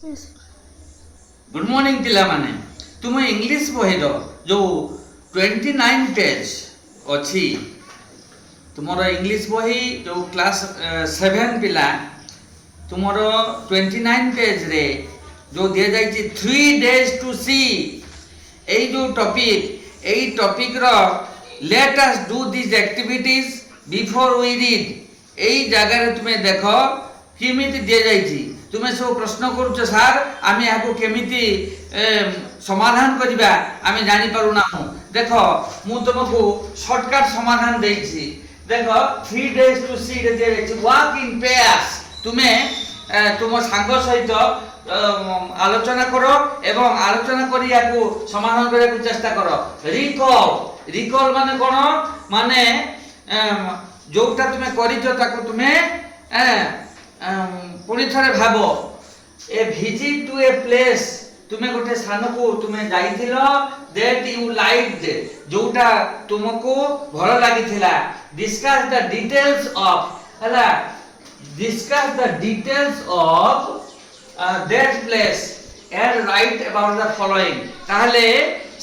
Good morning पिला माने तुम इंग्लिश बही जो 29 पेज अच्छी तुमर इंग्लिश बही जो क्लास 7 पिला तुमर 29 पेज रे जो दिया जाइए 3 days टू सी এই जो टॉपिक रो let us do this activities before we read এই জায়গায় তুমি দেখো কেমিতি দিয়ে যাইছি তুমি সব প্রশ্ন করছ স্যার আমি ইয়াকু কেমিতি সমাধান করিবা আমি জানি পারু না দেখো মু তোমাকু শর্টকাট সমাধান দেইছি দেখো 3 days টু সি রে দিয়ে যাইছি ওয়াক ইন পেয়ার্স তুমি তোমার সাঙ্গ সহিত আলোচনা করো এবং আলোচনা করি ইয়াকু সমাধান করার চেষ্টা করো রিকল মানে কোন মানে जोटा तुम्हें करिছো ताको तुम्हें पुणी थरे भाबो ए विजिट टू ए प्लेस तुम्हें गोटे स्थान को तुम्हें जाइथिलो दैट यू लाइक्ड जोटा तुमको भलो लागिथिला डिस्कस द डिटेल्स ऑफ हला discuss the details of that place and right about the following ताहले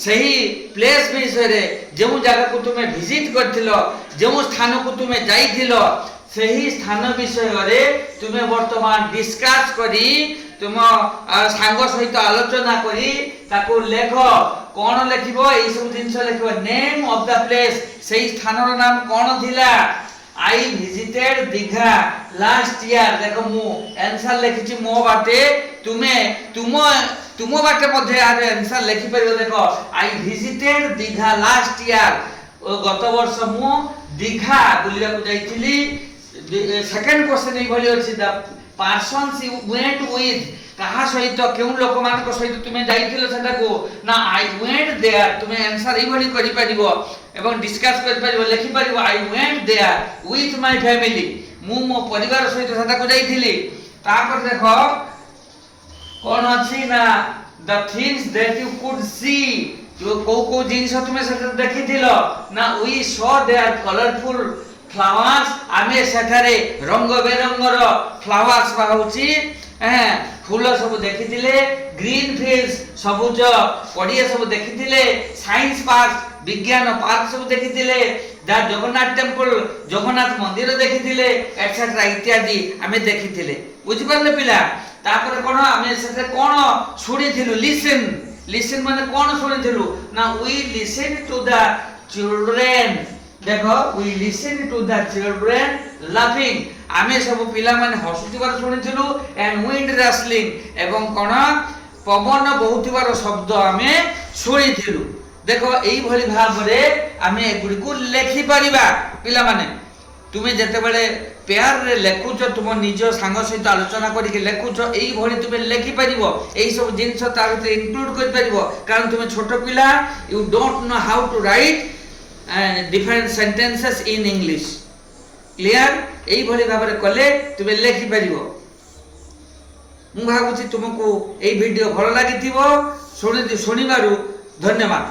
सही प्लेस विषय रे जो जगह को तुम्हें विजिट करथिलो जो स्थान को तुम्हें जाइथिलो सही स्थान विषय रे तुम्हें वर्तमान डिस्कस करी तुम सांग सहित आलोचना करी ताको लेखो कोन लेखिबो ए सब जिंस लेखिबो नेम ऑफ द प्लेस सही स्थान रो नाम कोन थिला I visited Digha last year देखो मु आंसर लिखिछि मो बाटे तुम बाटे मध्ये आरे आंसर लिखि परिबो देखो I visited Digha last year गत वर्ष मु दीघा बुलिया को जाइथिली सेकंड क्वेश्चन ई भली अछि the persons you went with कहा सहित केउ लोक मान को सहित तुमे जाइथिलो सेटा को ना आई वेंट देयर तुमे आंसर ई भली करि परिबो एवं डिस्कस करि परिबो लिखि परिबो I went there with my family मो परिवार सहित सेटा को जाइथिली तापर देखो कोन अछि ना the things that you could see जो को जिंस तुमे सेटा देखिथिलो ना we saw there colourful flowers आमे सेठारे रंग बेरंगर फ्लावर्स बाहुची फूल सब देखिथिले ग्रीन फील्ड्स सबुज पड़िया सब देखिथिले साइंस पार्क विज्ञान पार्क सब देखिथिले द जगन्नाथ टेंपल जगन्नाथ मंदिर देखिथिले एटसेट्रा इत्यादि आमे देखिथिले बुझि परले पिला तापर कोन आमे सेते कोन सुनिथिलु लिसन माने कोन सुनिथिलु ना we listen to the children देखो we listen to the children laughing आमे सब पिला माने हसुतिबार सुनिथिलु एंड विंड रसलिंग एवं कोन पवन बहुतिबार शब्द आमे सुनिथिलु देखो एई भली भाव रे आमे एगुडी को लेखि परिबा पिला माने तुमे जते बेले पेयर रे लेखुचो तुम निज सांग सहित आलोचना करिके लेखुचो एई भली तुमे लेखि परिबो एई सब जिंस तार भीतर इंक्लूड कर परिबो कारण तुमे छोटो पिला you don't know how to write different sentences in English clear एई भली भाव रे कले तुमे लेखि परिबो मु भाबुची तुमको एई वीडियो भलो लागिथिबो सुनिबारु धन्यवाद।